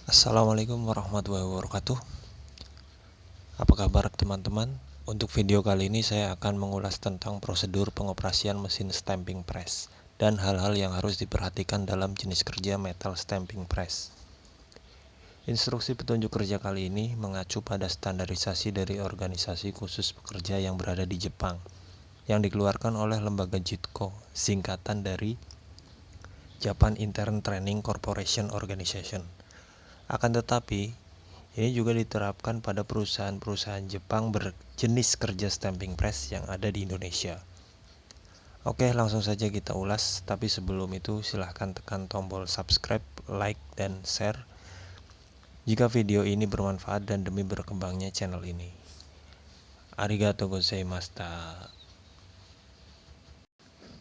Assalamualaikum warahmatullahi wabarakatuh. Apa kabar teman-teman? Untuk video kali ini saya akan mengulas tentang prosedur pengoperasian mesin stamping press dan hal-hal yang harus diperhatikan dalam jenis kerja metal stamping press. Instruksi petunjuk kerja kali ini mengacu pada standarisasi dari organisasi khusus pekerja yang berada di Jepang yang dikeluarkan oleh lembaga JITCO, singkatan dari Japan Intern Training Corporation Organization. Akan tetapi, ini juga diterapkan pada perusahaan-perusahaan Jepang berjenis kerja stamping press yang ada di Indonesia. Oke, langsung saja kita ulas. Tapi sebelum itu silahkan tekan tombol subscribe, like, dan share jika video ini bermanfaat dan demi berkembangnya channel ini. Arigato gozaimashita.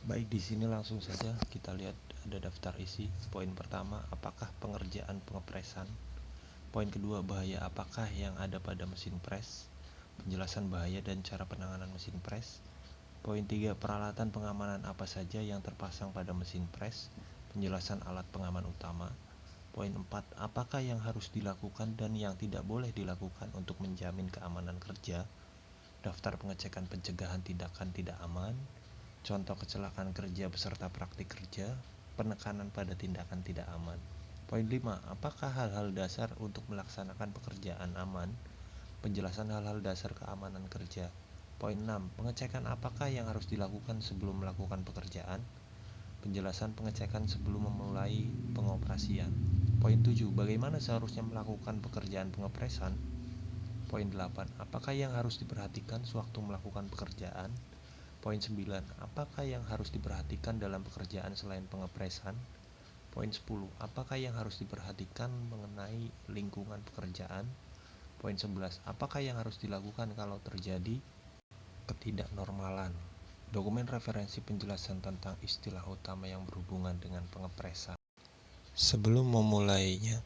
Baik, di sini langsung saja kita lihat ada daftar isi. Poin pertama, apakah pengerjaan pengepresan? Poin kedua, bahaya apakah yang ada pada mesin press? Penjelasan bahaya dan cara penanganan mesin press. Poin 3, peralatan pengamanan apa saja yang terpasang pada mesin press? Penjelasan alat pengaman utama. Poin 4, apakah yang harus dilakukan dan yang tidak boleh dilakukan untuk menjamin keamanan kerja? Daftar pengecekan pencegahan tindakan tidak aman. Contoh kecelakaan kerja beserta praktik kerja. Penekanan pada tindakan tidak aman. Poin 5, apakah hal-hal dasar untuk melaksanakan pekerjaan aman? Penjelasan hal-hal dasar keamanan kerja. Poin 6, pengecekan apakah yang harus dilakukan sebelum melakukan pekerjaan? Penjelasan pengecekan sebelum memulai pengoperasian. Poin 7, bagaimana seharusnya melakukan pekerjaan pengepresan? Poin 8, apakah yang harus diperhatikan sewaktu melakukan pekerjaan? Poin 9, apakah yang harus diperhatikan dalam pekerjaan selain pengepresan? Poin 10, apakah yang harus diperhatikan mengenai lingkungan pekerjaan? Poin 11, apakah yang harus dilakukan kalau terjadi ketidaknormalan? Dokumen referensi penjelasan tentang istilah utama yang berhubungan dengan pengepresan. Sebelum memulainya,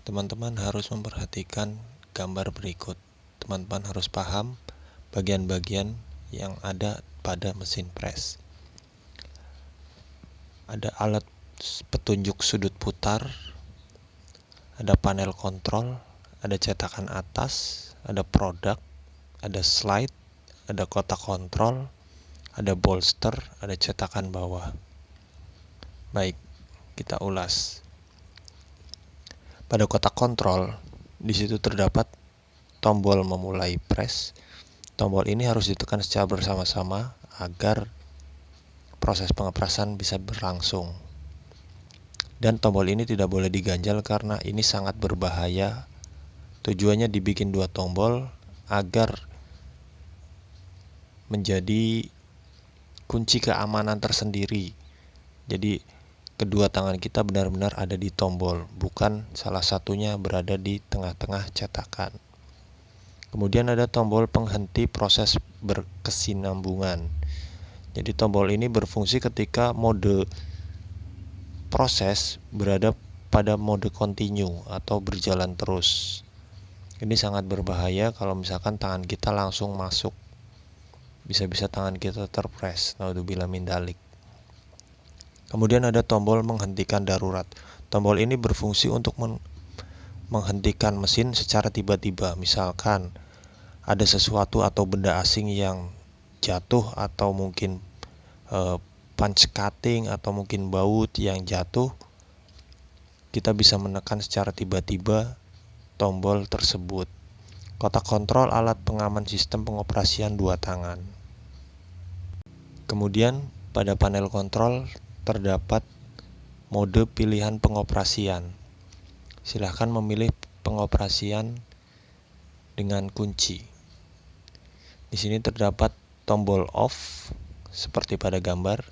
teman-teman harus memperhatikan gambar berikut. Teman-teman harus paham bagian-bagian yang ada pada mesin press. Ada alat petunjuk sudut putar, ada panel kontrol, ada cetakan atas, ada produk, ada slide, ada kotak kontrol, ada bolster, ada cetakan bawah. Baik, kita ulas. Pada kotak kontrol, di situ terdapat tombol memulai press. Tombol ini harus ditekan secara bersama-sama agar proses pengepresan bisa berlangsung. Dan tombol ini tidak boleh diganjal karena ini sangat berbahaya. Tujuannya dibikin 2 tombol agar menjadi kunci keamanan tersendiri. Jadi kedua tangan kita benar-benar ada di tombol, bukan salah satunya berada di tengah-tengah cetakan. Kemudian ada tombol penghenti proses berkesinambungan. Jadi tombol ini berfungsi ketika mode proses berada pada mode continue atau berjalan terus. Ini sangat berbahaya kalau misalkan tangan kita langsung masuk. Bisa-bisa tangan kita terpres. Naudzubillah min dzalik. Kemudian ada tombol menghentikan darurat. Tombol ini berfungsi untuk menghentikan mesin secara tiba-tiba. Misalkan ada sesuatu atau benda asing yang jatuh atau mungkin punch cutting atau mungkin baut yang jatuh, kita bisa menekan secara tiba-tiba tombol tersebut. Kotak kontrol alat pengaman sistem pengoperasian 2 tangan. Kemudian pada panel kontrol terdapat mode pilihan pengoperasian. Silahkan memilih pengoperasian dengan kunci. Di sini terdapat tombol off seperti pada gambar.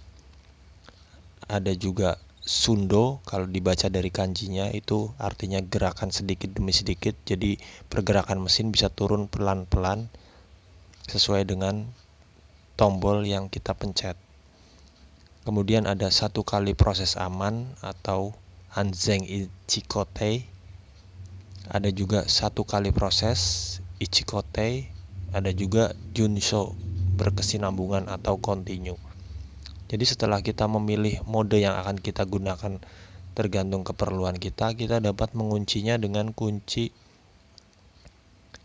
Ada juga sundo, kalau dibaca dari kanjinya itu artinya gerakan sedikit demi sedikit. Jadi pergerakan mesin bisa turun pelan-pelan sesuai dengan tombol yang kita pencet. Kemudian ada 1 kali proses aman atau Anzen Ichikote. Ada juga 1 kali proses Ichikote. Ada juga Junsho berkesinambungan atau continue. Jadi setelah kita memilih mode yang akan kita gunakan Tergantung keperluan kita dapat menguncinya dengan kunci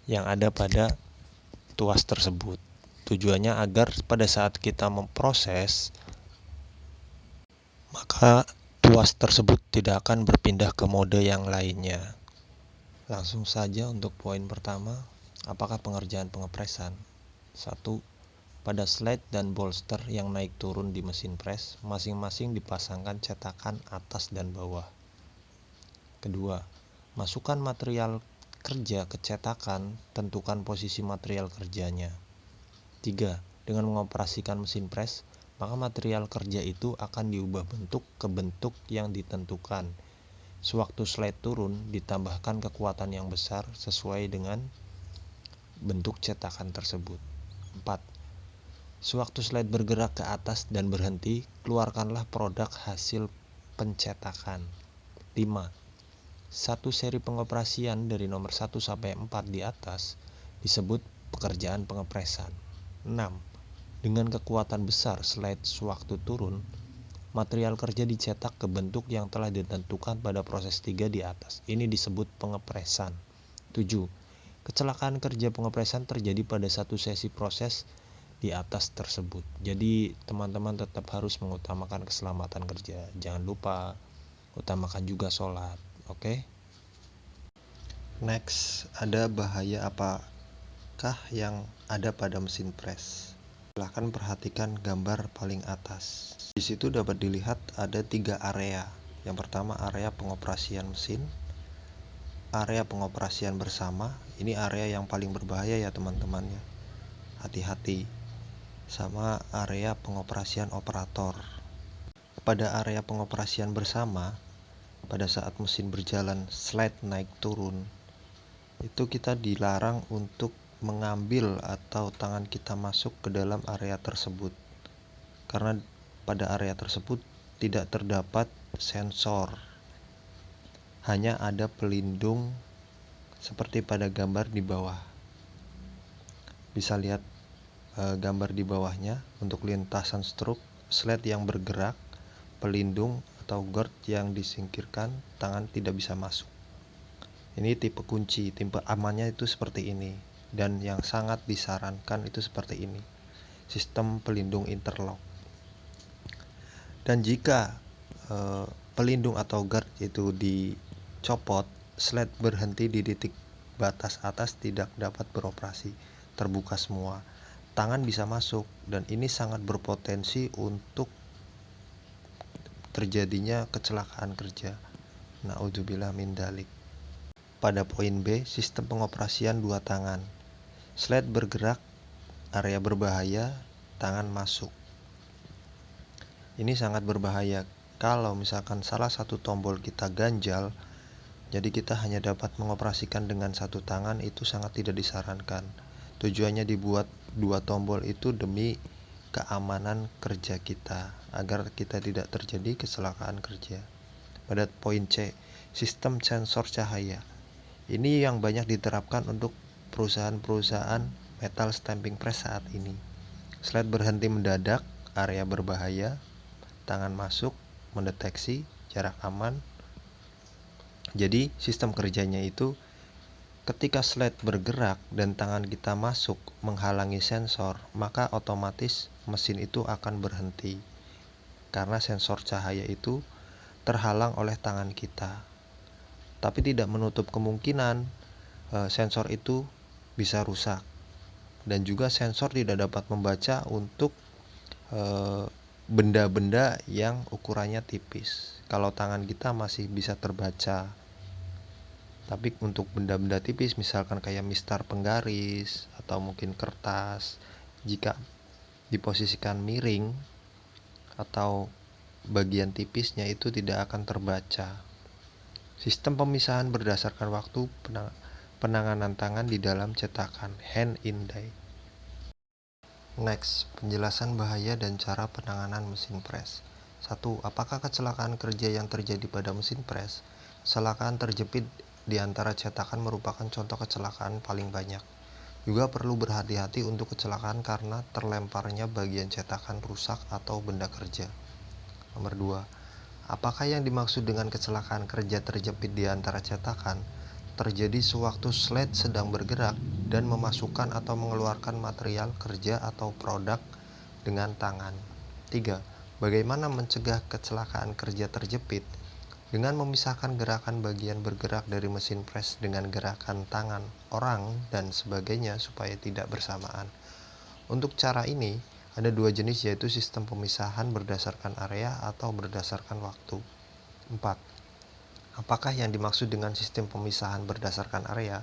yang ada pada tuas tersebut. Tujuannya agar pada saat kita memproses, maka tuas tersebut tidak akan berpindah ke mode yang lainnya. Langsung saja untuk poin pertama, apakah pengerjaan pengepresan? 1. Pada slide dan bolster yang naik turun di mesin press, masing-masing dipasangkan cetakan atas dan bawah. Kedua, masukkan material kerja ke cetakan, tentukan posisi material kerjanya. 3. Dengan mengoperasikan mesin press, maka material kerja itu akan diubah bentuk ke bentuk yang ditentukan. Sewaktu slide turun, ditambahkan kekuatan yang besar sesuai dengan bentuk cetakan tersebut. 4. Sewaktu slide bergerak ke atas dan berhenti, keluarkanlah produk hasil pencetakan. 5. Satu seri pengoperasian dari nomor 1 sampai 4 di atas disebut pekerjaan pengepresan. 6. Dengan kekuatan besar slide sewaktu turun, material kerja dicetak ke bentuk yang telah ditentukan pada proses 3 di atas. Ini disebut pengepresan. 7. Kecelakaan kerja pengepresan terjadi pada satu sesi proses di atas tersebut. Jadi teman-teman tetap harus mengutamakan keselamatan kerja. Jangan lupa utamakan juga sholat. Oke? Next, ada bahaya apakah yang ada pada mesin press? Silahkan perhatikan gambar paling atas. Di situ dapat dilihat ada 3 area. Yang pertama area pengoperasian mesin, area pengoperasian bersama. Ini area yang paling berbahaya ya teman-teman ya. Hati-hati. Sama area pengoperasian operator. Pada area pengoperasian bersama, pada saat mesin berjalan slide naik turun, itu kita dilarang untuk mengambil atau tangan kita masuk ke dalam area tersebut, karena pada area tersebut tidak terdapat sensor, hanya ada pelindung seperti pada gambar di bawah. Bisa lihat gambar di bawahnya. Untuk lintasan stroke, slide yang bergerak, pelindung atau guard yang disingkirkan, tangan tidak bisa masuk. Ini tipe kunci, tipe amannya itu seperti ini, dan yang sangat disarankan itu seperti ini, sistem pelindung interlock. Dan jika pelindung atau guard itu dicopot, slide berhenti di titik batas atas, tidak dapat beroperasi, terbuka semua, tangan bisa masuk, dan ini sangat berpotensi untuk terjadinya kecelakaan kerja. Naudzubillah min dzalik. Pada poin B, sistem pengoperasian 2 tangan. Slide bergerak, area berbahaya, tangan masuk. Ini sangat berbahaya. Kalau misalkan salah satu tombol kita ganjal, jadi kita hanya dapat mengoperasikan dengan 1 tangan, itu sangat tidak disarankan. Tujuannya dibuat 2 tombol itu demi keamanan kerja kita, agar kita tidak terjadi kecelakaan kerja. Pada poin C, sistem sensor cahaya. Ini yang banyak diterapkan untuk perusahaan-perusahaan metal stamping press saat ini. Slide berhenti mendadak, area berbahaya, tangan masuk, mendeteksi, jarak aman. Jadi sistem kerjanya itu ketika slide bergerak dan tangan kita masuk menghalangi sensor, maka otomatis mesin itu akan berhenti, karena sensor cahaya itu terhalang oleh tangan kita. Tapi tidak menutup kemungkinan sensor itu bisa rusak, dan juga sensor tidak dapat membaca untuk benda-benda yang ukurannya tipis. Kalau tangan kita masih bisa terbaca, tapi untuk benda-benda tipis misalkan kayak mistar penggaris atau mungkin kertas, jika diposisikan miring atau bagian tipisnya itu tidak akan terbaca. Sistem pemisahan berdasarkan waktu penanganan tangan di dalam cetakan, hand in die. Next, penjelasan bahaya dan cara penanganan mesin press. 1. Apakah kecelakaan kerja yang terjadi pada mesin press? Kecelakaan terjepit di antara cetakan merupakan contoh kecelakaan paling banyak. Juga perlu berhati-hati untuk kecelakaan karena terlemparnya bagian cetakan rusak atau benda kerja. Nomor 2. Apakah yang dimaksud dengan kecelakaan kerja terjepit di antara cetakan terjadi sewaktu slide sedang bergerak dan memasukkan atau mengeluarkan material kerja atau produk dengan tangan? 3. Bagaimana mencegah kecelakaan kerja terjepit? Dengan memisahkan gerakan bagian bergerak dari mesin pres dengan gerakan tangan, orang, dan sebagainya supaya tidak bersamaan. Untuk cara ini, ada dua jenis, yaitu sistem pemisahan berdasarkan area atau berdasarkan waktu. 4. Apakah yang dimaksud dengan sistem pemisahan berdasarkan area?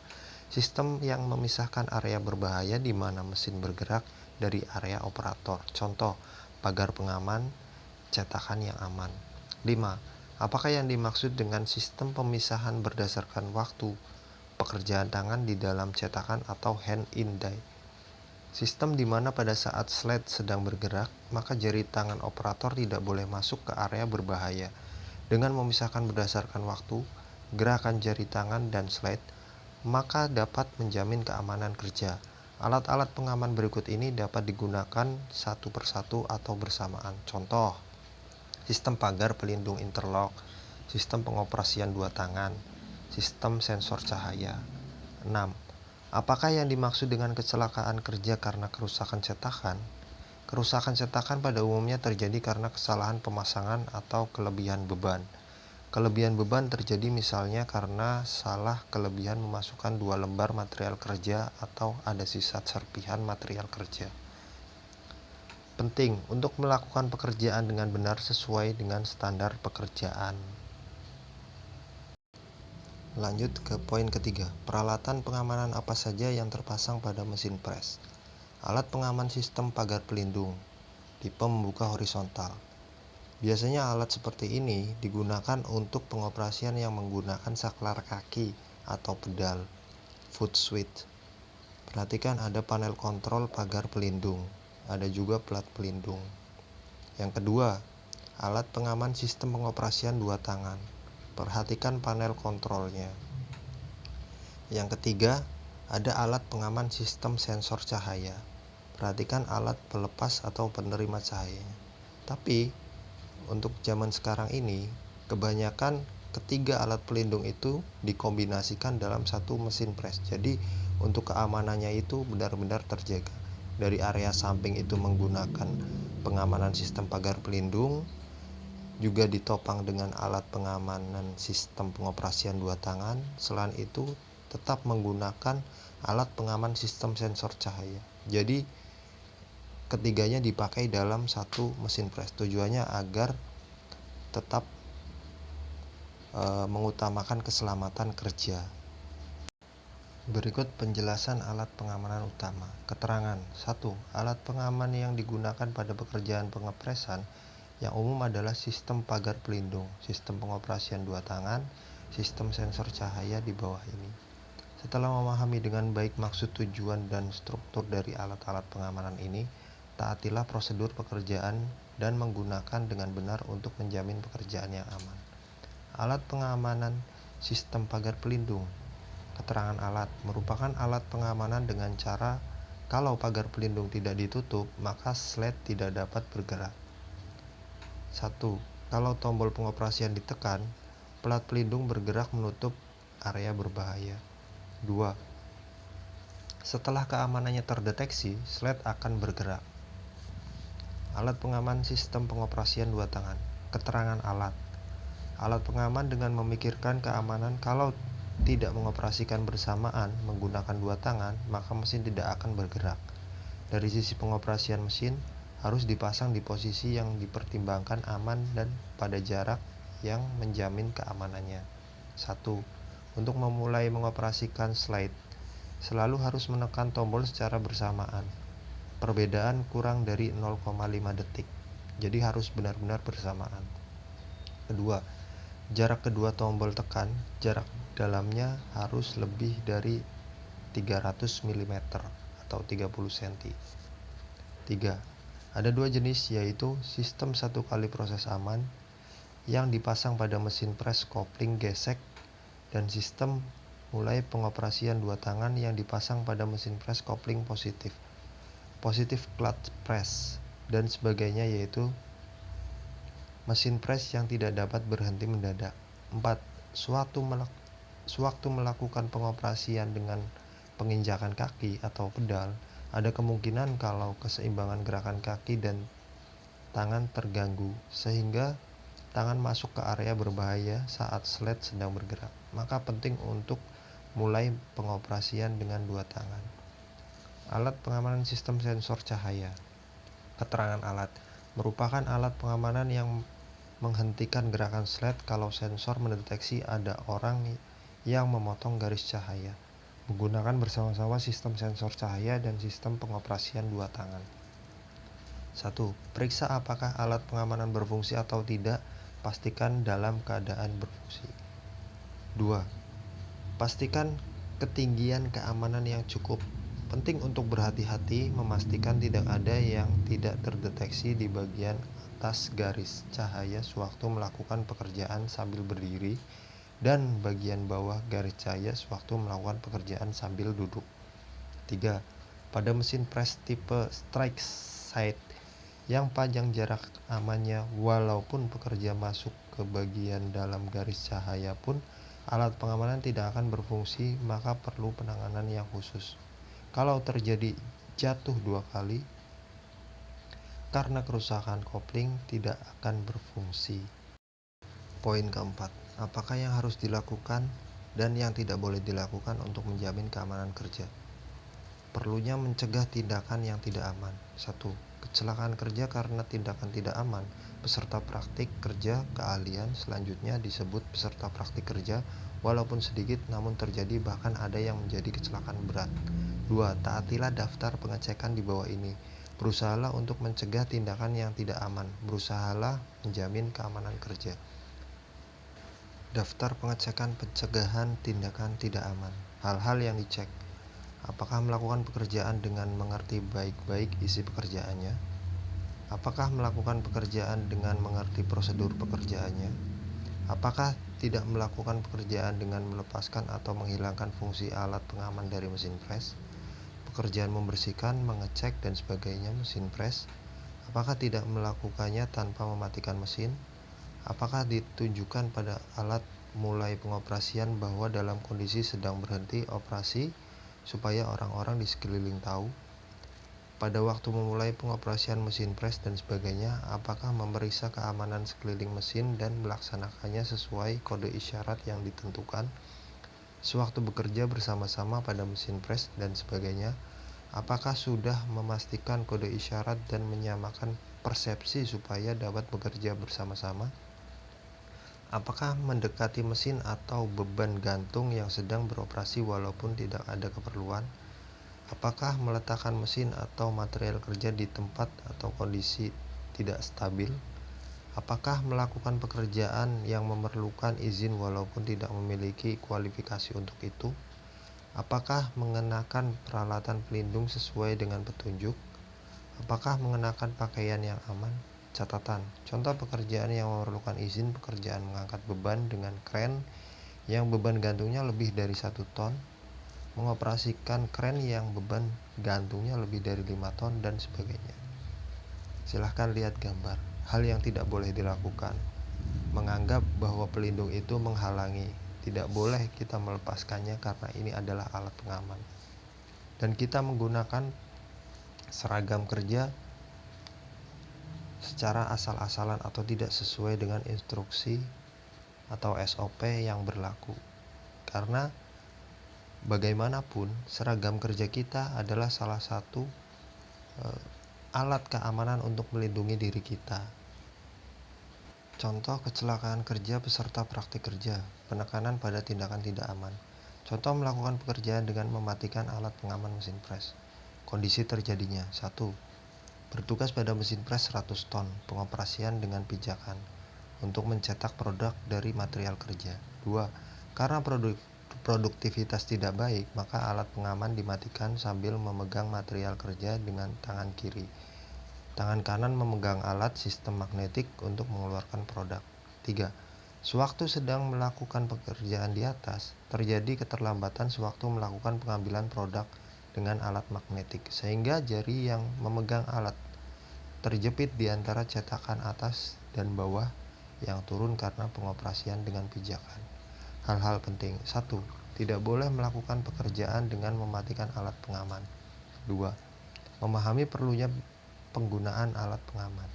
Sistem yang memisahkan area berbahaya di mana mesin bergerak dari area operator. Contoh, pagar pengaman, cetakan yang aman. 5. Apakah yang dimaksud dengan sistem pemisahan berdasarkan waktu? Pekerjaan tangan di dalam cetakan atau hand-in die. Sistem di mana pada saat slide sedang bergerak, maka jari tangan operator tidak boleh masuk ke area berbahaya. Dengan memisahkan berdasarkan waktu, gerakan jari tangan dan slide, maka dapat menjamin keamanan kerja. Alat-alat pengaman berikut ini dapat digunakan satu persatu atau bersamaan. Contoh, sistem pagar pelindung interlock, sistem pengoperasian dua tangan, sistem sensor cahaya. 6. Apakah yang dimaksud dengan kecelakaan kerja karena kerusakan cetakan? Kerusakan cetakan pada umumnya terjadi karena kesalahan pemasangan atau kelebihan beban. Kelebihan beban terjadi misalnya karena salah kelebihan memasukkan dua lembar material kerja atau ada sisa serpihan material kerja. Penting untuk melakukan pekerjaan dengan benar sesuai dengan standar pekerjaan. Lanjut ke poin ketiga, peralatan pengamanan apa saja yang terpasang pada mesin pres? Alat pengaman sistem pagar pelindung, tipe membuka horizontal. Biasanya alat seperti ini digunakan untuk pengoperasian yang menggunakan saklar kaki atau pedal, foot switch. Perhatikan ada panel kontrol pagar pelindung, ada juga plat pelindung. Yang kedua, alat pengaman sistem pengoperasian dua tangan. Perhatikan panel kontrolnya. Yang ketiga, ada alat pengaman sistem sensor cahaya. Perhatikan alat pelepas atau penerima cahaya. Tapi untuk zaman sekarang ini, kebanyakan ketiga alat pelindung itu dikombinasikan dalam satu mesin pres. Jadi untuk keamanannya itu benar-benar terjaga. Dari area samping itu menggunakan pengamanan sistem pagar pelindung, juga ditopang dengan alat pengamanan sistem pengoperasian dua tangan. Selain itu tetap menggunakan alat pengaman sistem sensor cahaya. Jadi ketiganya dipakai dalam satu mesin pres. Tujuannya agar tetap mengutamakan keselamatan kerja. Berikut penjelasan alat pengamanan utama. Keterangan. 1. Alat pengaman yang digunakan pada pekerjaan pengepresan yang umum adalah sistem pagar pelindung, sistem pengoperasian dua tangan, sistem sensor cahaya di bawah ini. Setelah memahami dengan baik maksud, tujuan, dan struktur dari alat-alat pengamanan ini, taatilah prosedur pekerjaan dan menggunakan dengan benar untuk menjamin pekerjaan yang aman. Alat pengamanan sistem pagar pelindung. Keterangan alat merupakan alat pengamanan dengan cara kalau pagar pelindung tidak ditutup, maka slide tidak dapat bergerak. 1. Kalau tombol pengoperasian ditekan, plat pelindung bergerak menutup area berbahaya. 2. Setelah keamanannya terdeteksi, slide akan bergerak. Alat pengaman sistem pengoperasian dua tangan. Keterangan alat. Alat pengaman dengan memikirkan keamanan kalau tidak mengoperasikan bersamaan menggunakan dua tangan, maka mesin tidak akan bergerak. Dari sisi pengoperasian mesin, harus dipasang di posisi yang dipertimbangkan aman dan pada jarak yang menjamin keamanannya. 1. Untuk memulai mengoperasikan slide, selalu harus menekan tombol secara bersamaan. Perbedaan kurang dari 0,5 detik. Jadi harus benar-benar bersamaan. Kedua, jarak kedua tombol tekan, jarak dalamnya harus lebih dari 300 mm atau 30 cm. 3. Ada dua jenis, yaitu sistem satu kali proses aman yang dipasang pada mesin pres kopling gesek dan sistem mulai pengoperasian dua tangan yang dipasang pada mesin pres kopling positif clutch press dan sebagainya, yaitu Mesin press yang tidak dapat berhenti mendadak. 4. Sewaktu melakukan pengoperasian dengan penginjakan kaki atau pedal, ada kemungkinan kalau keseimbangan gerakan kaki dan tangan terganggu, sehingga tangan masuk ke area berbahaya saat sled sedang bergerak. Maka penting untuk mulai pengoperasian dengan dua tangan. Alat pengamanan sistem sensor cahaya. Keterangan alat merupakan alat pengamanan yang menghentikan gerakan sled kalau sensor mendeteksi ada orang yang memotong garis cahaya, menggunakan bersama-sama sistem sensor cahaya dan sistem pengoperasian dua tangan. 1. Periksa apakah alat pengamanan berfungsi atau tidak, pastikan dalam keadaan berfungsi. 2. Pastikan ketinggian keamanan yang cukup. Penting untuk berhati-hati memastikan tidak ada yang tidak terdeteksi di bagian atas garis cahaya sewaktu melakukan pekerjaan sambil berdiri dan bagian bawah garis cahaya sewaktu melakukan pekerjaan sambil duduk. 3. Pada mesin press tipe strike side yang panjang jarak amannya walaupun pekerja masuk ke bagian dalam garis cahaya pun alat pengamanan tidak akan berfungsi, maka perlu penanganan yang khusus. Kalau terjadi jatuh dua kali karena kerusakan kopling, tidak akan berfungsi. Poin keempat, apakah yang harus dilakukan dan yang tidak boleh dilakukan untuk menjamin keamanan kerja? Perlunya mencegah tindakan yang tidak aman. 1. Kecelakaan kerja karena tindakan tidak aman. Peserta praktik kerja keahlian selanjutnya disebut peserta praktik kerja, walaupun sedikit namun terjadi, bahkan ada yang menjadi kecelakaan berat. 2. Taatilah daftar pengecekan di bawah ini. Berusahalah untuk mencegah tindakan yang tidak aman. Berusahalah menjamin keamanan kerja. Daftar pengecekan pencegahan tindakan tidak aman. Hal-hal yang dicek. Apakah melakukan pekerjaan dengan mengerti baik-baik isi pekerjaannya? Apakah melakukan pekerjaan dengan mengerti prosedur pekerjaannya? Apakah tidak melakukan pekerjaan dengan melepaskan atau menghilangkan fungsi alat pengaman dari mesin press? Pekerjaan membersihkan, mengecek, dan sebagainya mesin press. Apakah tidak melakukannya tanpa mematikan mesin? Apakah ditunjukkan pada alat mulai pengoperasian bahwa dalam kondisi sedang berhenti operasi supaya orang-orang di sekeliling tahu? Pada waktu memulai pengoperasian mesin press dan sebagainya, apakah memeriksa keamanan sekeliling mesin dan melaksanakannya sesuai kode isyarat yang ditentukan? Sewaktu bekerja bersama-sama pada mesin press dan sebagainya, apakah sudah memastikan kode isyarat dan menyamakan persepsi supaya dapat bekerja bersama-sama? Apakah mendekati mesin atau beban gantung yang sedang beroperasi walaupun tidak ada keperluan? Apakah meletakkan mesin atau material kerja di tempat atau kondisi tidak stabil? Apakah melakukan pekerjaan yang memerlukan izin walaupun tidak memiliki kualifikasi untuk itu? Apakah mengenakan peralatan pelindung sesuai dengan petunjuk? Apakah mengenakan pakaian yang aman? Catatan, contoh pekerjaan yang memerlukan izin: pekerjaan mengangkat beban dengan kren yang beban gantungnya lebih dari 1 ton, mengoperasikan kren yang beban gantungnya lebih dari 5 ton, dan sebagainya. Silahkan lihat gambar. Hal yang tidak boleh dilakukan: menganggap bahwa pelindung itu menghalangi. Tidak boleh kita melepaskannya karena ini adalah alat pengaman. Dan kita menggunakan seragam kerja secara asal-asalan atau tidak sesuai dengan instruksi atau SOP yang berlaku. Karena bagaimanapun seragam kerja kita adalah salah satu alat keamanan untuk melindungi diri kita. Contoh kecelakaan kerja peserta praktik kerja, penekanan pada tindakan tidak aman. Contoh melakukan pekerjaan dengan mematikan alat pengaman mesin press. Kondisi terjadinya: 1. Bertugas pada mesin press 100 ton, pengoperasian dengan pijakan untuk mencetak produk dari material kerja. 2. Karena produktivitas tidak baik, maka alat pengaman dimatikan sambil memegang material kerja dengan tangan kiri. Tangan kanan memegang alat sistem magnetik untuk mengeluarkan produk. 3. Sewaktu sedang melakukan pekerjaan di atas, terjadi keterlambatan sewaktu melakukan pengambilan produk dengan alat magnetik, sehingga jari yang memegang alat terjepit di antara cetakan atas dan bawah yang turun karena pengoperasian dengan pijakan. Hal-hal penting. 1. Tidak boleh melakukan pekerjaan dengan mematikan alat pengaman. 2. Memahami perlunya penggunaan alat pengaman.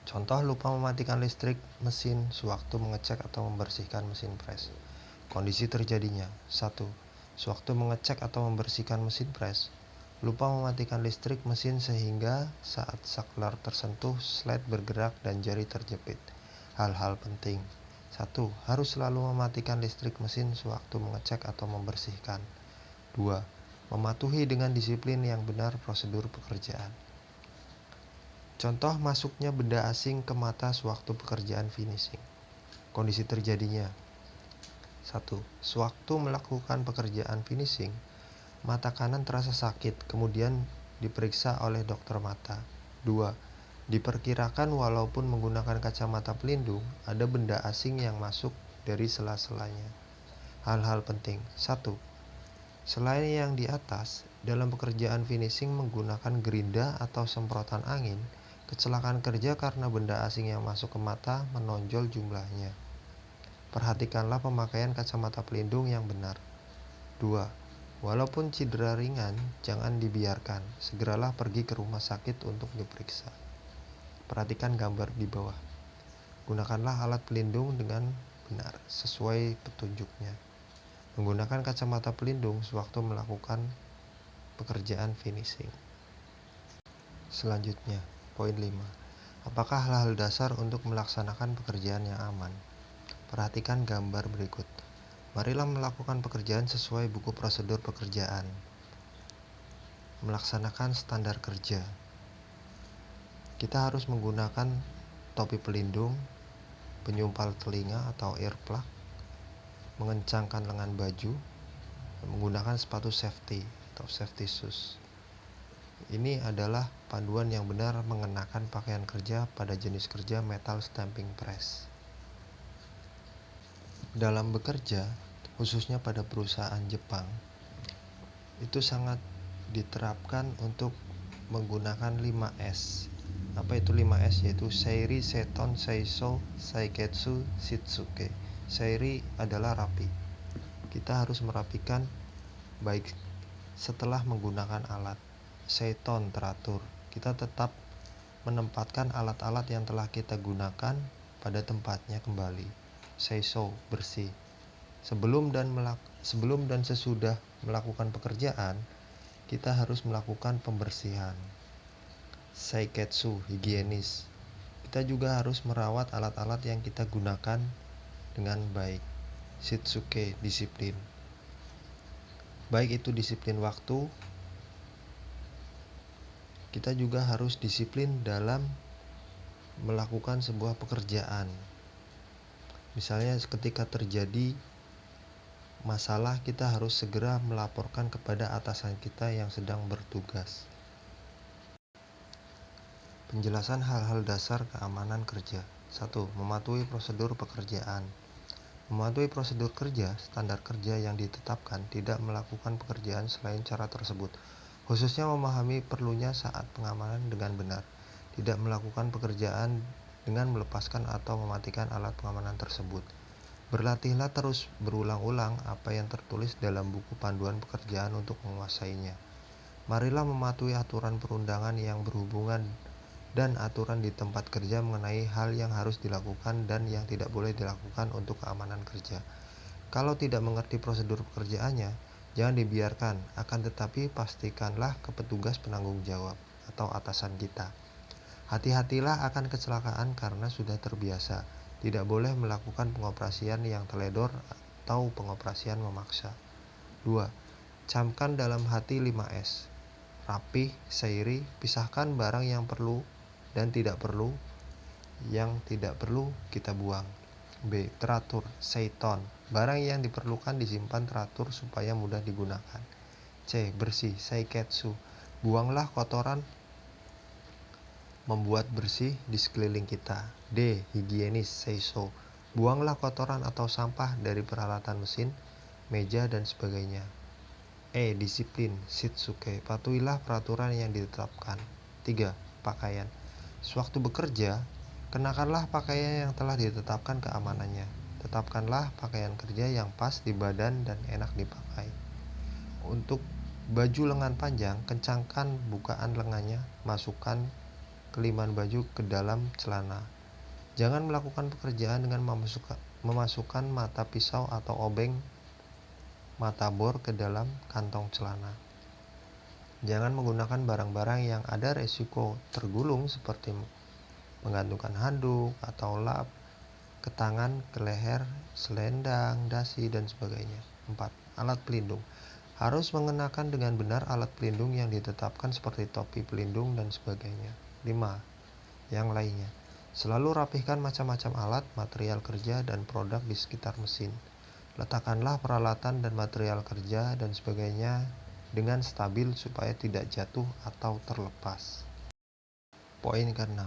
Contoh, lupa mematikan listrik mesin sewaktu mengecek atau membersihkan mesin pres. Kondisi terjadinya: 1. Sewaktu mengecek atau membersihkan mesin pres, lupa mematikan listrik mesin sehingga saat saklar tersentuh, slide bergerak dan jari terjepit. Hal-hal penting: 1. Harus selalu mematikan listrik mesin sewaktu mengecek atau membersihkan. 2. Mematuhi dengan disiplin yang benar prosedur pekerjaan. Contoh, masuknya benda asing ke mata sewaktu pekerjaan finishing. Kondisi terjadinya: 1. Sewaktu melakukan pekerjaan finishing, mata kanan terasa sakit, kemudian diperiksa oleh dokter mata. 2. Diperkirakan walaupun menggunakan kacamata pelindung, ada benda asing yang masuk dari sela-selanya. Hal-hal penting: 1. Selain yang di atas, dalam pekerjaan finishing menggunakan gerinda atau semprotan angin, kecelakaan kerja karena benda asing yang masuk ke mata menonjol jumlahnya. Perhatikanlah pemakaian kacamata pelindung yang benar. 2. Walaupun cedera ringan, jangan dibiarkan. Segeralah pergi ke rumah sakit untuk diperiksa. Perhatikan gambar di bawah. Gunakanlah alat pelindung dengan benar, sesuai petunjuknya. Menggunakan kacamata pelindung sewaktu melakukan pekerjaan finishing. Selanjutnya, poin 5. Apakah hal-hal dasar untuk melaksanakan pekerjaan yang aman? Perhatikan gambar berikut. Marilah melakukan pekerjaan sesuai buku prosedur pekerjaan. Melaksanakan standar kerja. Kita harus menggunakan topi pelindung, penyumpal telinga atau earplug, mengencangkan lengan baju, dan menggunakan sepatu safety atau safety shoes. Ini adalah panduan yang benar mengenakan pakaian kerja pada jenis kerja metal stamping press. Dalam bekerja, khususnya pada perusahaan Jepang, itu sangat diterapkan untuk menggunakan 5S. Apa itu 5S? Yaitu Seiri, Seton, Seiso, Saiketsu, Shitsuke. Seiri adalah rapi. Kita harus merapikan baik setelah menggunakan alat. Seton teratur. Kita tetap menempatkan alat-alat yang telah kita gunakan pada tempatnya kembali. Seiso bersih. Sebelum dan sesudah melakukan pekerjaan, kita harus melakukan pembersihan. Saiketsu higienis. Kita juga harus merawat alat-alat yang kita gunakan dengan baik. Shitsuke disiplin. Baik itu disiplin waktu, kita juga harus disiplin dalam melakukan sebuah pekerjaan. Misalnya ketika terjadi masalah, kita harus segera melaporkan kepada atasan kita yang sedang bertugas. Penjelasan hal-hal dasar keamanan kerja. 1. Mematuhi prosedur pekerjaan. Mematuhi prosedur kerja, standar kerja yang ditetapkan, tidak melakukan pekerjaan selain cara tersebut. Khususnya memahami perlunya saat pengamanan dengan benar. Tidak melakukan pekerjaan dengan melepaskan atau mematikan alat pengamanan tersebut. Berlatihlah terus berulang-ulang apa yang tertulis dalam buku panduan pekerjaan untuk menguasainya. Marilah mematuhi aturan perundangan yang berhubungan dan aturan di tempat kerja mengenai hal yang harus dilakukan dan yang tidak boleh dilakukan untuk keamanan kerja. Kalau tidak mengerti prosedur pekerjaannya, jangan dibiarkan, akan tetapi pastikanlah ke petugas penanggung jawab atau atasan kita. Hati-hatilah akan kecelakaan karena sudah terbiasa. Tidak boleh melakukan pengoperasian yang teledor atau pengoperasian memaksa. 2. Camkan dalam hati 5S. Rapih, seiri, pisahkan barang yang perlu dan tidak perlu. Yang tidak perlu kita buang. B. Teratur, seiton. Barang yang diperlukan disimpan teratur supaya mudah digunakan. C. Bersih, saiketsu. Buanglah kotoran, membuat bersih di sekeliling kita. D. Higienis, seiso. Buanglah kotoran atau sampah dari peralatan mesin, meja, dan sebagainya. E. Disiplin, shitsuke. Patuhilah peraturan yang ditetapkan. 3. Pakaian. Sewaktu bekerja, Kenakanlah pakaian yang telah ditetapkan keamanannya. Tetapkanlah pakaian kerja yang pas di badan dan enak dipakai. Untuk baju lengan panjang, kencangkan bukaan lengannya, masukkan keliman baju ke dalam celana. Jangan melakukan pekerjaan dengan memasukkan mata pisau atau obeng mata bor ke dalam kantong celana. Jangan menggunakan barang-barang yang ada resiko tergulung seperti menggantungkan handuk atau lap ke tangan, ke leher, selendang, dasi, dan sebagainya. 4. Alat pelindung. Harus mengenakan dengan benar alat pelindung yang ditetapkan seperti topi pelindung dan sebagainya. 5. Yang lainnya. Selalu rapihkan macam-macam alat, material kerja, dan produk di sekitar mesin. Letakkanlah peralatan dan material kerja dan sebagainya dengan stabil supaya tidak jatuh atau terlepas. Poin ke-6.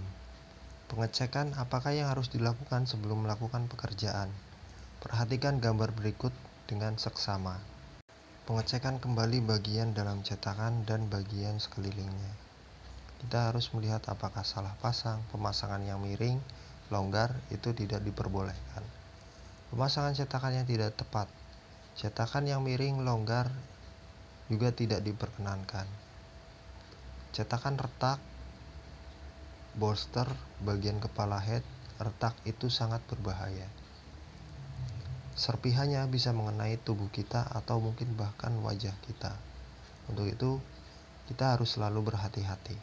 Pengecekan apakah yang harus dilakukan sebelum melakukan pekerjaan. Perhatikan gambar berikut dengan seksama. Pengecekan kembali bagian dalam cetakan dan bagian sekelilingnya. Kita harus melihat apakah salah pasang, pemasangan yang miring, longgar itu tidak diperbolehkan. Pemasangan cetakan yang tidak tepat, cetakan yang miring, longgar juga tidak diperkenankan. Cetakan retak, bolster, bagian kepala head, retak itu sangat berbahaya. Serpihannya bisa mengenai tubuh kita atau mungkin bahkan wajah kita. Untuk itu, kita harus selalu berhati-hati.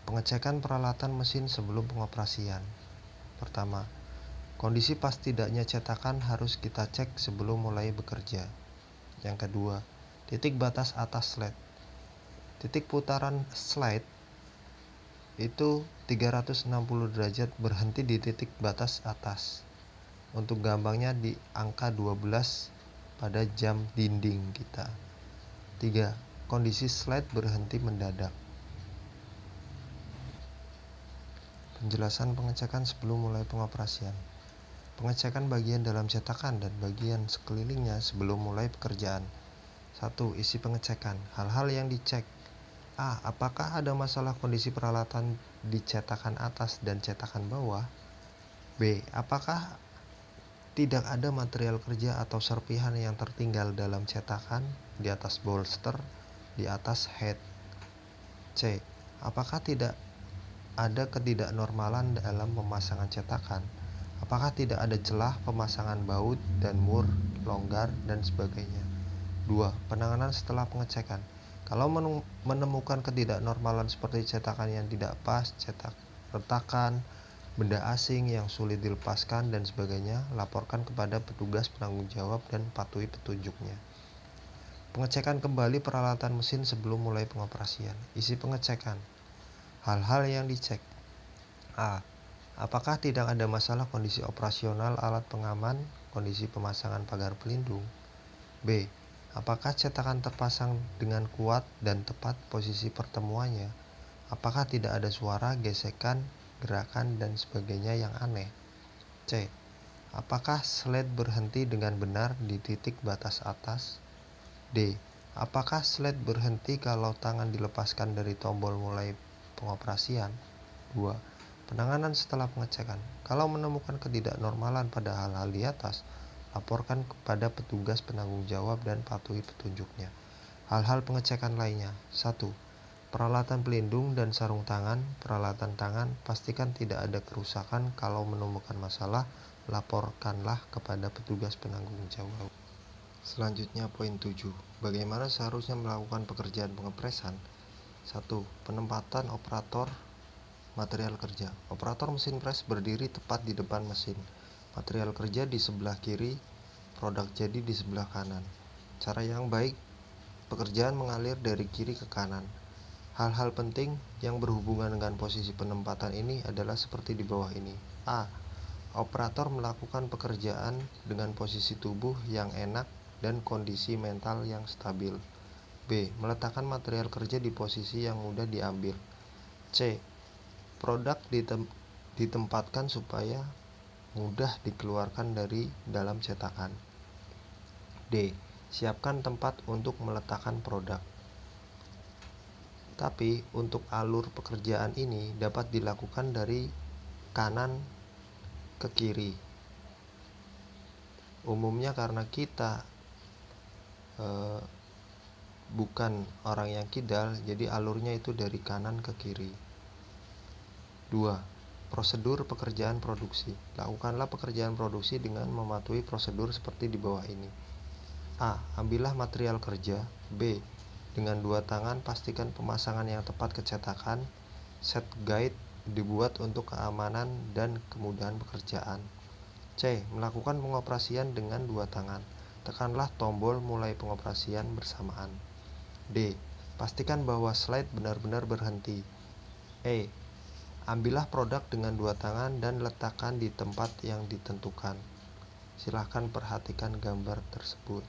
Pengecekan peralatan mesin sebelum pengoperasian. Pertama, kondisi pas tidaknya cetakan harus kita cek sebelum mulai bekerja. Yang kedua, titik batas atas slide. Titik putaran slide itu 360 derajat berhenti di titik batas atas. Untuk gampangnya di angka 12 pada jam dinding kita. 3. Kondisi slide berhenti mendadak. Penjelasan pengecekan sebelum mulai pengoperasian. Pengecekan bagian dalam cetakan dan bagian sekelilingnya sebelum mulai pekerjaan. 1. Isi pengecekan. Hal-hal yang dicek. A. Apakah ada masalah kondisi peralatan di cetakan atas dan cetakan bawah? B. Apakah tidak ada material kerja atau serpihan yang tertinggal dalam cetakan, di atas bolster, di atas head? C. Apakah tidak ada ketidaknormalan dalam pemasangan cetakan? Apakah tidak ada celah pemasangan baut dan mur, longgar, dan sebagainya? 2. Penanganan setelah pengecekan. Kalau menemukan ketidaknormalan seperti cetakan yang tidak pas, retakan, benda asing yang sulit dilepaskan, dan sebagainya, laporkan kepada petugas penanggung jawab dan patuhi petunjuknya. Pengecekan kembali peralatan mesin sebelum mulai pengoperasian. Isi pengecekan. Hal-hal yang dicek. A. Apakah tidak ada masalah kondisi operasional alat pengaman, kondisi pemasangan pagar pelindung? B. Apakah cetakan terpasang dengan kuat dan tepat posisi pertemuannya? Apakah tidak ada suara, gesekan, gerakan, dan sebagainya yang aneh? C. Apakah slide berhenti dengan benar di titik batas atas? D. Apakah slide berhenti kalau tangan dilepaskan dari tombol mulai pengoperasian? 2. Penanganan setelah pengecekan. Kalau menemukan ketidaknormalan pada hal-hal di atas, laporkan kepada petugas penanggung jawab dan patuhi petunjuknya. Hal-hal pengecekan lainnya. 1. Peralatan pelindung dan sarung tangan, peralatan tangan, pastikan tidak ada kerusakan. Kalau menemukan masalah, laporkanlah kepada petugas penanggung jawab. Selanjutnya poin 7. Bagaimana seharusnya melakukan pekerjaan pengepresan? 1. Penempatan operator material kerja. Operator mesin pres berdiri tepat di depan mesin. Material kerja di sebelah kiri, produk jadi di sebelah kanan. Cara yang baik, pekerjaan mengalir dari kiri ke kanan. Hal-hal penting yang berhubungan dengan posisi penempatan ini adalah seperti di bawah ini. A. Operator melakukan pekerjaan dengan posisi tubuh yang enak dan kondisi mental yang stabil. B. Meletakkan material kerja di posisi yang mudah diambil. C. Produk ditempatkan supaya mudah dikeluarkan dari dalam cetakan. D. Siapkan tempat untuk meletakkan produk. Tapi untuk alur pekerjaan ini dapat dilakukan dari kanan ke kiri. Umumnya karena kita bukan orang yang kidal, jadi alurnya itu dari kanan ke kiri. 2. Prosedur pekerjaan produksi. Lakukanlah pekerjaan produksi dengan mematuhi prosedur seperti di bawah ini. A. Ambillah material kerja. B. Dengan dua tangan pastikan pemasangan yang tepat ke cetakan. Set guide dibuat untuk keamanan dan kemudahan pekerjaan. C. Melakukan pengoperasian dengan dua tangan. Tekanlah tombol mulai pengoperasian bersamaan. D. Pastikan bahwa slide benar-benar berhenti. E. Ambillah produk dengan dua tangan dan letakkan di tempat yang ditentukan. Silahkan perhatikan gambar tersebut.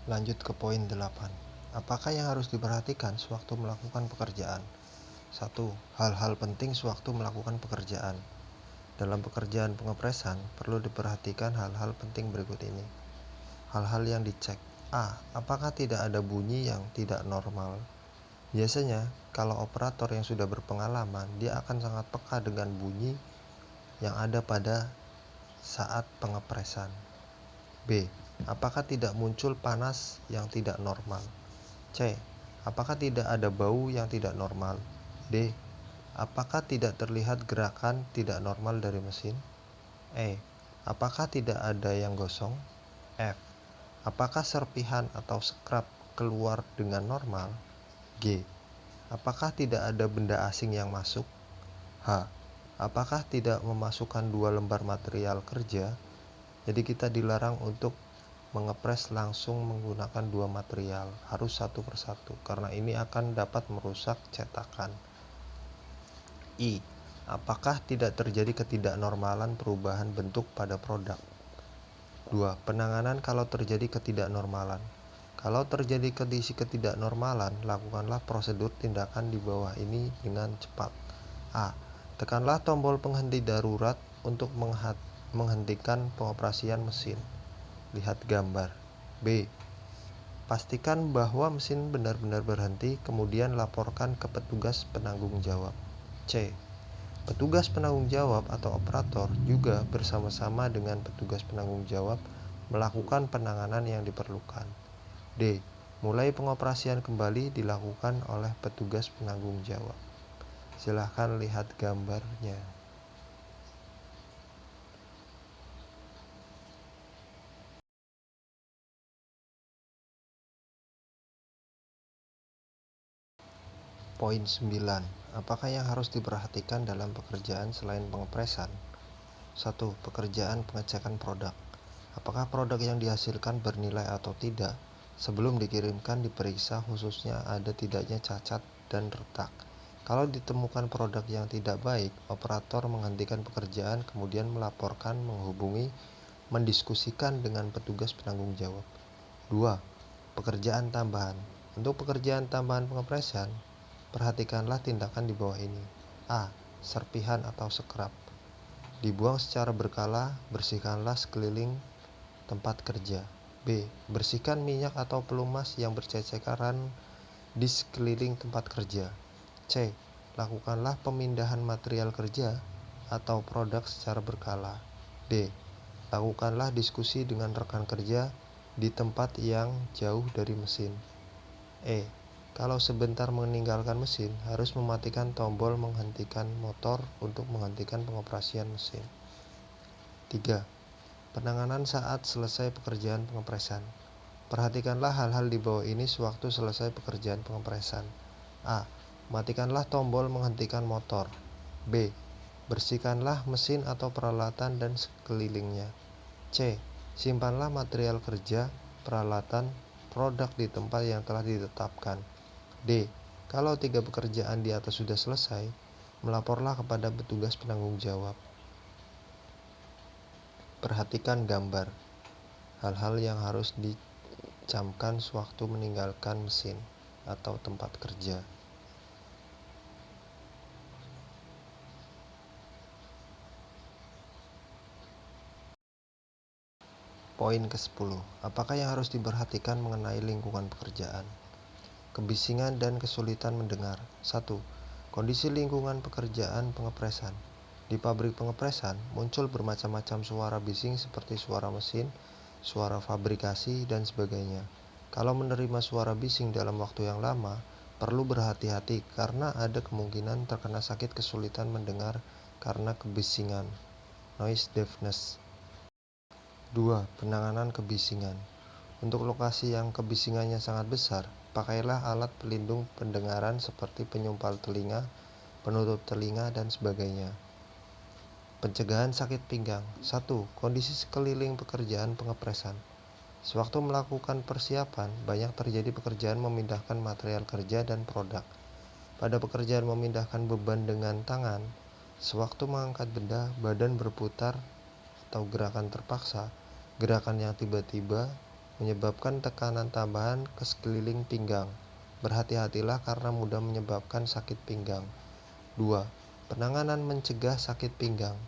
Lanjut ke poin 8. Apakah yang harus diperhatikan sewaktu melakukan pekerjaan? 1. Hal-hal penting sewaktu melakukan pekerjaan. Dalam pekerjaan pengepresan, perlu diperhatikan hal-hal penting berikut ini. Hal-hal yang dicek. A. Apakah tidak ada bunyi yang tidak normal? Biasanya, kalau operator yang sudah berpengalaman, dia akan sangat peka dengan bunyi yang ada pada saat pengepresan. B. Apakah tidak muncul panas yang tidak normal? C. Apakah tidak ada bau yang tidak normal? D. Apakah tidak terlihat gerakan tidak normal dari mesin? E. Apakah tidak ada yang gosong? F. Apakah serpihan atau scrap keluar dengan normal? G. Apakah tidak ada benda asing yang masuk? H. Apakah tidak memasukkan dua lembar material kerja? Jadi kita dilarang untuk mengepres langsung menggunakan dua material, harus satu persatu, karena ini akan dapat merusak cetakan. I. Apakah tidak terjadi ketidaknormalan perubahan bentuk pada produk? 2. Penanganan kalau terjadi ketidaknormalan. Kalau terjadi kondisi ketidaknormalan, lakukanlah prosedur tindakan di bawah ini dengan cepat. A. Tekanlah tombol penghenti darurat untuk menghentikan pengoperasian mesin. Lihat gambar. B. Pastikan bahwa mesin benar-benar berhenti, kemudian laporkan ke petugas penanggung jawab. C. Petugas penanggung jawab atau operator juga bersama-sama dengan petugas penanggung jawab melakukan penanganan yang diperlukan. D. Mulai pengoperasian kembali dilakukan oleh petugas penanggung jawab. Silahkan lihat gambarnya. Poin 9. Apakah yang harus diperhatikan dalam pekerjaan selain pengepresan? 1. Pekerjaan pengecekan produk. Apakah produk yang dihasilkan bernilai atau tidak? Sebelum dikirimkan diperiksa khususnya ada tidaknya cacat dan retak. Kalau ditemukan produk yang tidak baik, operator menghentikan pekerjaan kemudian melaporkan, menghubungi, mendiskusikan dengan petugas penanggung jawab. 2. Pekerjaan tambahan. Untuk pekerjaan tambahan pengepresan, perhatikanlah tindakan di bawah ini. A. Serpihan atau scrap. Dibuang secara berkala, bersihkanlah sekeliling tempat kerja. B. Bersihkan minyak atau pelumas yang berceceran di sekeliling tempat kerja. C. Lakukanlah pemindahan material kerja atau produk secara berkala. D. Lakukanlah diskusi dengan rekan kerja di tempat yang jauh dari mesin. E. Kalau sebentar meninggalkan mesin, harus mematikan tombol menghentikan motor untuk menghentikan pengoperasian mesin. 3. Penanganan saat selesai pekerjaan pengepresan. Perhatikanlah hal-hal di bawah ini sewaktu selesai pekerjaan pengepresan. A. Matikanlah tombol menghentikan motor. B. Bersihkanlah mesin atau peralatan dan sekelilingnya. C. Simpanlah material kerja, peralatan, produk di tempat yang telah ditetapkan. D. Kalau 3 pekerjaan di atas sudah selesai, melaporlah kepada petugas penanggung jawab. Perhatikan gambar. Hal-hal yang harus dicamkan sewaktu meninggalkan mesin atau tempat kerja. Poin ke-10. Apakah yang harus diperhatikan mengenai lingkungan pekerjaan? Kebisingan dan kesulitan mendengar. 1. Kondisi lingkungan pekerjaan pengepresan. Di pabrik pengepresan, muncul bermacam-macam suara bising seperti suara mesin, suara fabrikasi, dan sebagainya. Kalau menerima suara bising dalam waktu yang lama, perlu berhati-hati karena ada kemungkinan terkena sakit kesulitan mendengar karena kebisingan, noise deafness. 2. Penanganan kebisingan. Untuk lokasi yang kebisingannya sangat besar, pakailah alat pelindung pendengaran seperti penyumpal telinga, penutup telinga, dan sebagainya. Pencegahan sakit pinggang. 1. Kondisi sekeliling pekerjaan pengepresan. Sewaktu melakukan persiapan, banyak terjadi pekerjaan memindahkan material kerja dan produk. Pada pekerjaan memindahkan beban dengan tangan, sewaktu mengangkat benda, badan berputar atau gerakan terpaksa, gerakan yang tiba-tiba menyebabkan tekanan tambahan ke sekeliling pinggang. Berhati-hatilah karena mudah menyebabkan sakit pinggang. 2. Penanganan mencegah sakit pinggang.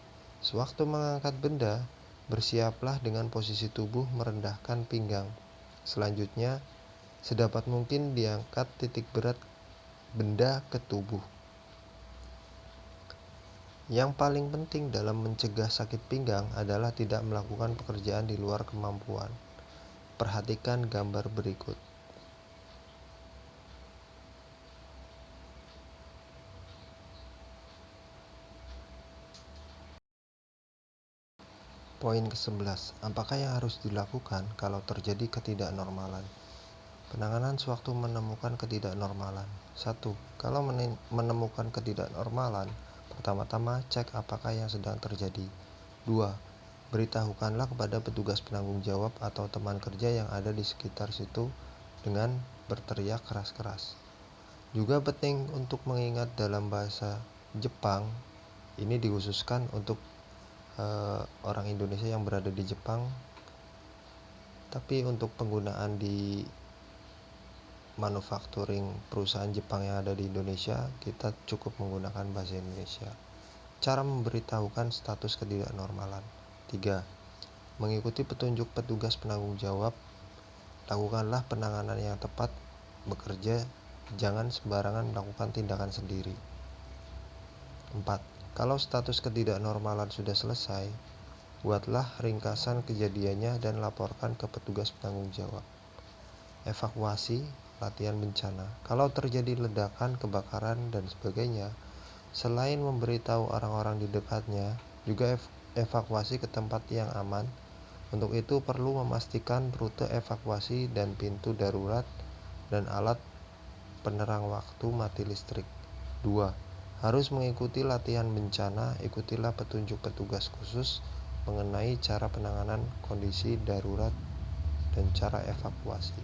Sewaktu mengangkat benda, bersiaplah dengan posisi tubuh merendahkan pinggang. Selanjutnya, sedapat mungkin diangkat titik berat benda ke tubuh. Yang paling penting dalam mencegah sakit pinggang adalah tidak melakukan pekerjaan di luar kemampuan. Perhatikan gambar berikut. Poin ke-11. Apakah yang harus dilakukan kalau terjadi ketidaknormalan? Penanganan sewaktu menemukan ketidaknormalan. 1. Kalau menemukan ketidaknormalan, pertama-tama cek apakah yang sedang terjadi. 2. Beritahukanlah kepada petugas penanggung jawab atau teman kerja yang ada di sekitar situ dengan berteriak keras-keras. Juga penting untuk mengingat dalam bahasa Jepang, ini dikhususkan untuk orang Indonesia yang berada di Jepang, tapi untuk penggunaan di manufacturing perusahaan Jepang yang ada di Indonesia, kita cukup menggunakan bahasa Indonesia. Cara memberitahukan status ketidaknormalan. 3. Mengikuti petunjuk petugas penanggung jawab. Lakukanlah penanganan yang tepat. Bekerja, jangan sembarangan melakukan tindakan sendiri. 4. Kalau status ketidaknormalan sudah selesai, buatlah ringkasan kejadiannya dan laporkan ke petugas penanggung jawab. Evakuasi, latihan bencana. Kalau terjadi ledakan, kebakaran, dan sebagainya, selain memberitahu orang-orang di dekatnya, juga evakuasi ke tempat yang aman. Untuk itu perlu memastikan rute evakuasi dan pintu darurat dan alat penerang waktu mati listrik. 2. Harus mengikuti latihan bencana, ikutilah petunjuk petugas khusus mengenai cara penanganan kondisi darurat dan cara evakuasi.